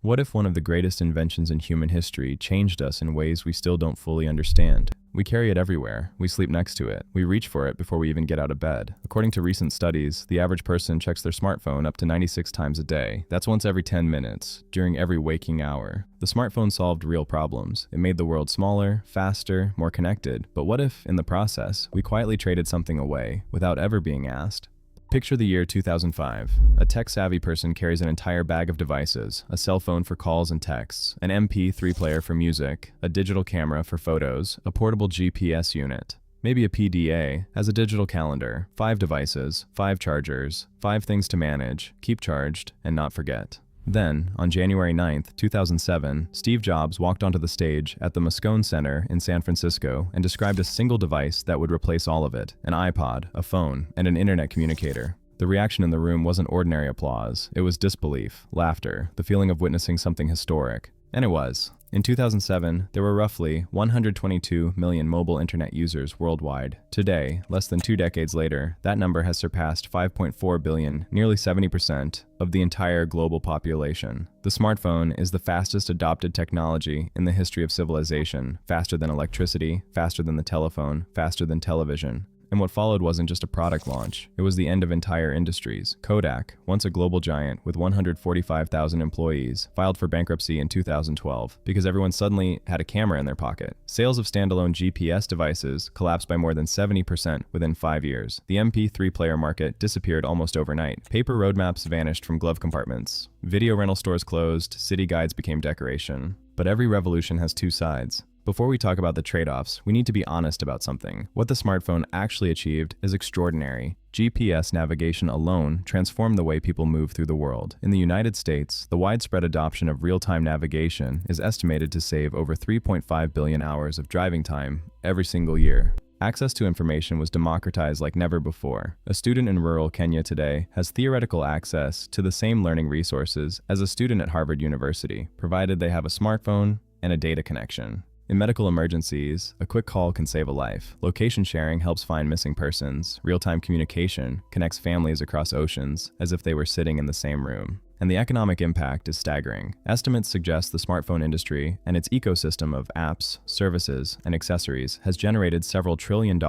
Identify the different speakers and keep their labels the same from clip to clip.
Speaker 1: What if one of the greatest inventions in human history changed us in ways we still don't fully understand? We carry it everywhere. We sleep next to it. We reach for it before we even get out of bed. According to recent studies, the average person checks their smartphone up to 96 times a day. That's once every 10 minutes, during every waking hour. The smartphone solved real problems. It made the world smaller, faster, more connected. But what if, in the process, we quietly traded something away without ever being asked? Picture the year 2005. A tech-savvy person carries an entire bag of devices, a cell phone for calls and texts, an MP3 player for music, a digital camera for photos, a portable GPS unit, maybe a PDA, as a digital calendar, 5 devices, 5 chargers, 5 things to manage, keep charged, and not forget. Then, on January 9th, 2007, Steve Jobs walked onto the stage at the Moscone Center in San Francisco and described a single device that would replace all of it: an iPod, a phone, and an internet communicator. The reaction in the room wasn't ordinary applause. It was disbelief, laughter, the feeling of witnessing something historic. And it was. In 2007, there were roughly 122 million mobile internet users worldwide. Today, less than 2 decades later, that number has surpassed 5.4 billion, nearly 70% of the entire global population. The smartphone is the fastest adopted technology in the history of civilization, faster than electricity, faster than the telephone, faster than television. And what followed wasn't just a product launch, it was the end of entire industries. Kodak, once a global giant with 145,000 employees, filed for bankruptcy in 2012 because everyone suddenly had a camera in their pocket. Sales of standalone GPS devices collapsed by more than 70% within 5 years. The MP3 player market disappeared almost overnight. Paper roadmaps vanished from glove compartments. Video rental stores closed, city guides became decoration. But every revolution has 2 sides. Before we talk about the trade-offs, we need to be honest about something. What the smartphone actually achieved is extraordinary. GPS navigation alone transformed the way people move through the world. In the United States, the widespread adoption of real-time navigation is estimated to save over 3.5 billion hours of driving time every single year. Access to information was democratized like never before. A student in rural Kenya today has theoretical access to the same learning resources as a student at Harvard University, provided they have a smartphone and a data connection. In medical emergencies, a quick call can save a life. Location sharing helps find missing persons. Real-time communication connects families across oceans as if they were sitting in the same room. And the economic impact is staggering. Estimates suggest the smartphone industry and its ecosystem of apps, services, and accessories has generated several $1 trillion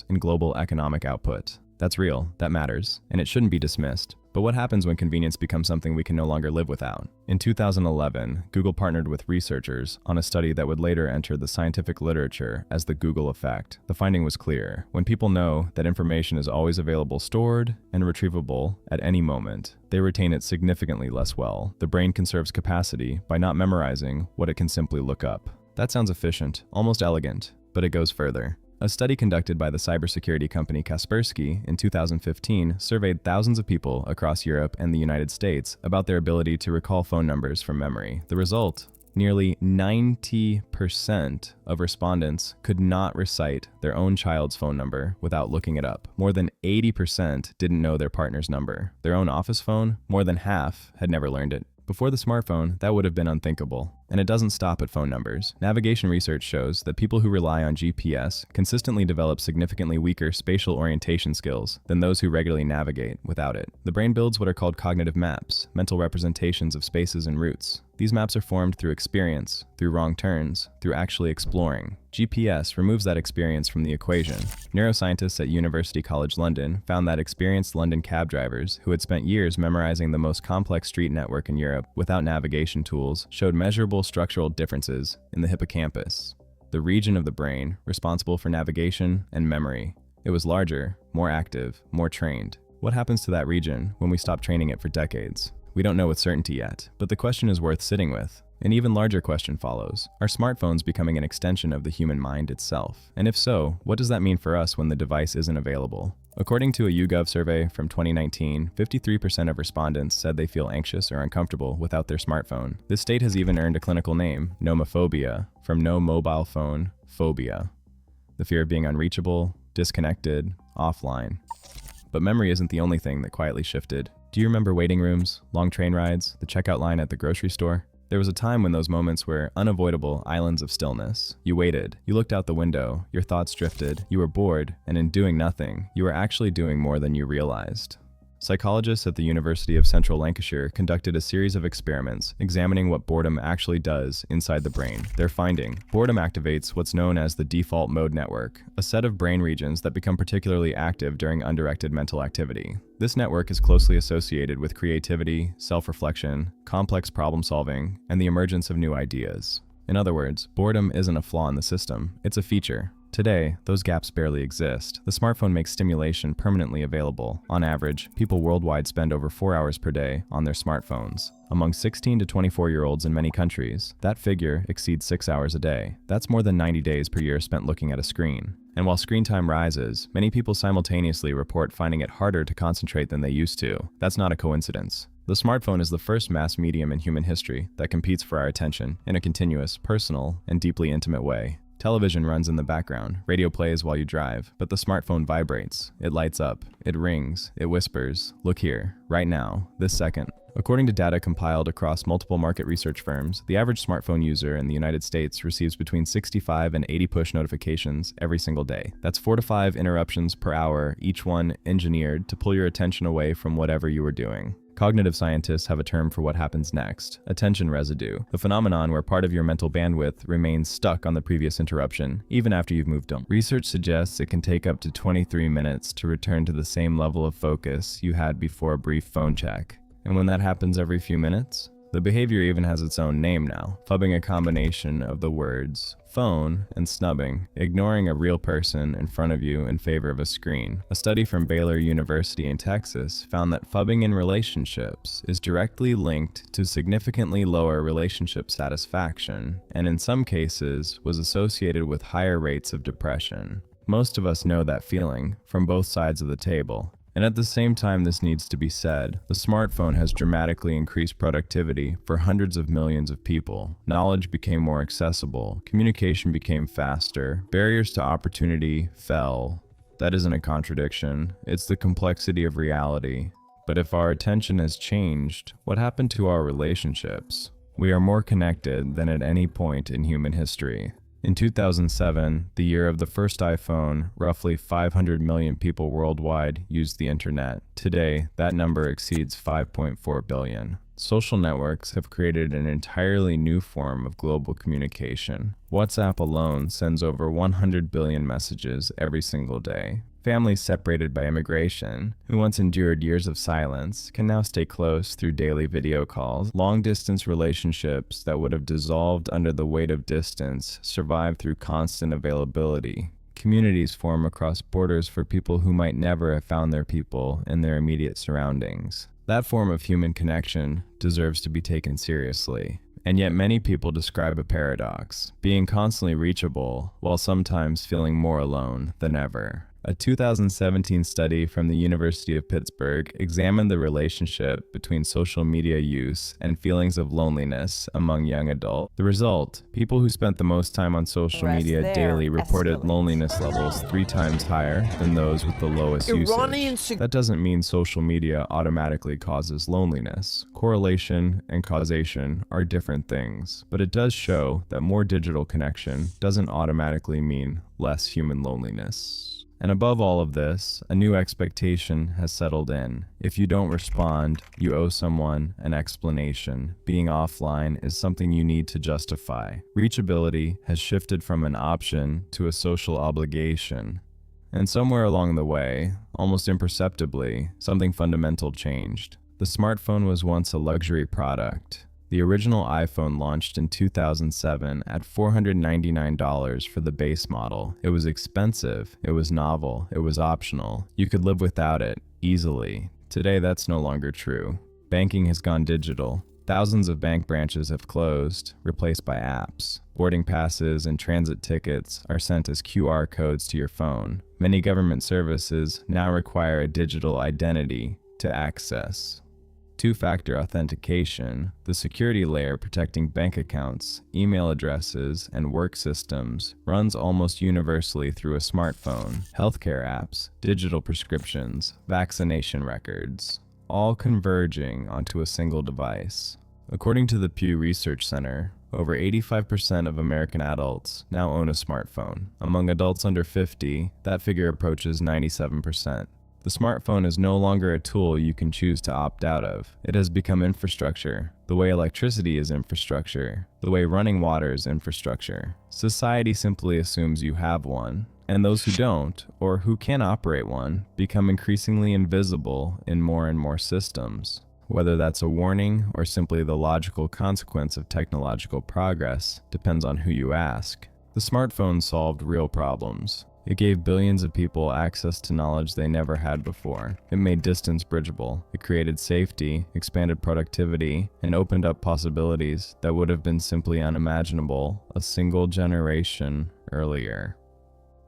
Speaker 1: in global economic output. That's real, that matters, and it shouldn't be dismissed. But what happens when convenience becomes something we can no longer live without? In 2011, Google partnered with researchers on a study that would later enter the scientific literature as the Google effect. The finding was clear. When people know that information is always available, stored, and retrievable at any moment, they retain it significantly less well. The brain conserves capacity by not memorizing what it can simply look up. That sounds efficient, almost elegant, but it goes further. A study conducted by the cybersecurity company Kaspersky in 2015 surveyed thousands of people across Europe and the United States about their ability to recall phone numbers from memory. The result? Nearly 90% of respondents could not recite their own child's phone number without looking it up. More than 80% didn't know their partner's number. Their own office phone? More than half had never learned it. Before the smartphone, that would have been unthinkable. And it doesn't stop at phone numbers. Navigation research shows that people who rely on GPS consistently develop significantly weaker spatial orientation skills than those who regularly navigate without it. The brain builds what are called cognitive maps, mental representations of spaces and routes. These maps are formed through experience, through wrong turns, through actually exploring. GPS removes that experience from the equation. Neuroscientists at University College London found that experienced London cab drivers who had spent years memorizing the most complex street network in Europe without navigation tools showed measurable structural differences in the hippocampus, the region of the brain responsible for navigation and memory. It was larger, more active, more trained. What happens to that region when we stop training it for decades? We don't know with certainty yet, but the question is worth sitting with. An even larger question follows. Are smartphones becoming an extension of the human mind itself? And if so, what does that mean for us when the device isn't available? According to a YouGov survey from 2019, 53% of respondents said they feel anxious or uncomfortable without their smartphone. This state has even earned a clinical name, nomophobia, from no mobile phone phobia. The fear of being unreachable, disconnected, offline. But memory isn't the only thing that quietly shifted. Do you remember waiting rooms, long train rides, the checkout line at the grocery store? There was a time when those moments were unavoidable islands of stillness. You waited, you looked out the window, your thoughts drifted, you were bored, and in doing nothing, you were actually doing more than you realized. Psychologists at the University of Central Lancashire conducted a series of experiments examining what boredom actually does inside the brain. Their finding: boredom activates what's known as the default mode network, a set of brain regions that become particularly active during undirected mental activity. This network is closely associated with creativity, self-reflection, complex problem solving, and the emergence of new ideas. In other words, boredom isn't a flaw in the system, it's a feature. Today, those gaps barely exist. The smartphone makes stimulation permanently available. On average, people worldwide spend over 4 hours per day on their smartphones. Among 16 to 24-year-olds in many countries, that figure exceeds 6 hours a day. That's more than 90 days per year spent looking at a screen. And while screen time rises, many people simultaneously report finding it harder to concentrate than they used to. That's not a coincidence. The smartphone is the first mass medium in human history that competes for our attention in a continuous, personal, and deeply intimate way. Television runs in the background, radio plays while you drive, but the smartphone vibrates, it lights up, it rings, it whispers, "Look here, right now, this second." According to data compiled across multiple market research firms, the average smartphone user in the United States receives between 65 and 80 push notifications every single day. That's 4 to 5 interruptions per hour, each one engineered to pull your attention away from whatever you were doing. Cognitive scientists have a term for what happens next: attention residue, the phenomenon where part of your mental bandwidth remains stuck on the previous interruption, even after you've moved on. Research suggests it can take up to 23 minutes to return to the same level of focus you had before a brief phone check. And when that happens every few minutes, the behavior even has its own name now: phubbing, a combination of the words phone and snubbing, ignoring a real person in front of you in favor of a screen. A study from Baylor University in Texas found that phubbing in relationships is directly linked to significantly lower relationship satisfaction, and in some cases was associated with higher rates of depression. Most of us know that feeling from both sides of the table. And at the same time this needs to be said, the smartphone has dramatically increased productivity for hundreds of millions of people. Knowledge became more accessible, communication became faster, barriers to opportunity fell. That isn't a contradiction, it's the complexity of reality. But if our attention has changed, what happened to our relationships? We are more connected than at any point in human history. In 2007, the year of the first iPhone, roughly 500 million people worldwide used the internet. Today, that number exceeds 5.4 billion. Social networks have created an entirely new form of global communication. WhatsApp alone sends over 100 billion messages every single day. Families separated by immigration, who once endured years of silence, can now stay close through daily video calls. Long-distance relationships that would have dissolved under the weight of distance survive through constant availability. Communities form across borders for people who might never have found their people in their immediate surroundings. That form of human connection deserves to be taken seriously. And yet many people describe a paradox: being constantly reachable while sometimes feeling more alone than ever. A 2017 study from the University of Pittsburgh examined the relationship between social media use and feelings of loneliness among young adults. The result: people who spent the most time on social media daily reported loneliness levels 3 times higher than those with the lowest usage. That doesn't mean social media automatically causes loneliness. Correlation and causation are different things, but it does show that more digital connection doesn't automatically mean less human loneliness. And above all of this, a new expectation has settled in. If you don't respond, you owe someone an explanation. Being offline is something you need to justify. Reachability has shifted from an option to a social obligation. And somewhere along the way, almost imperceptibly, something fundamental changed. The smartphone was once a luxury product. The original iPhone launched in 2007 at $499 for the base model. It was expensive, it was novel, it was optional. You could live without it, easily. Today that's no longer true. Banking has gone digital. Thousands of bank branches have closed, replaced by apps. Boarding passes and transit tickets are sent as QR codes to your phone. Many government services now require a digital identity to access. Two-factor authentication, the security layer protecting bank accounts, email addresses, and work systems, runs almost universally through a smartphone. Healthcare apps, digital prescriptions, vaccination records, all converging onto a single device. According to the Pew Research Center, over 85% of American adults now own a smartphone. Among adults under 50, that figure approaches 97%. The smartphone is no longer a tool you can choose to opt out of. It has become infrastructure, the way electricity is infrastructure, the way running water is infrastructure. Society simply assumes you have one, and those who don't, or who can operate one, become increasingly invisible in more and more systems. Whether that's a warning or simply the logical consequence of technological progress depends on who you ask. The smartphone solved real problems. It gave billions of people access to knowledge they never had before. It made distance bridgeable. It created safety, expanded productivity, and opened up possibilities that would have been simply unimaginable a single generation earlier.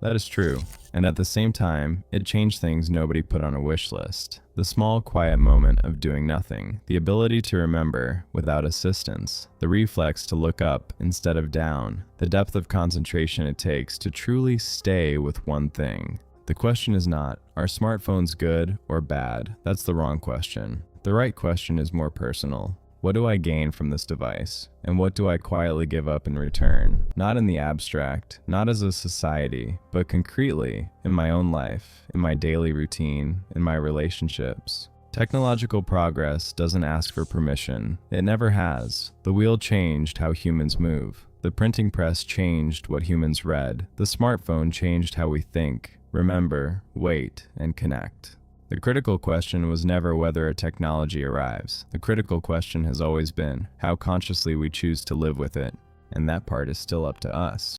Speaker 1: That is true, and at the same time, it changed things nobody put on a wish list. The small, quiet moment of doing nothing, the ability to remember without assistance, the reflex to look up instead of down, the depth of concentration it takes to truly stay with one thing. The question is not, are smartphones good or bad? That's the wrong question. The right question is more personal. What do I gain from this device? And what do I quietly give up in return? Not in the abstract, not as a society, but concretely in my own life, in my daily routine, in my relationships. Technological progress doesn't ask for permission. It never has. The wheel changed how humans move. The printing press changed what humans read. The smartphone changed how we think, remember, wait, and connect. The critical question was never whether a technology arrives. The critical question has always been how consciously we choose to live with it, and that part is still up to us.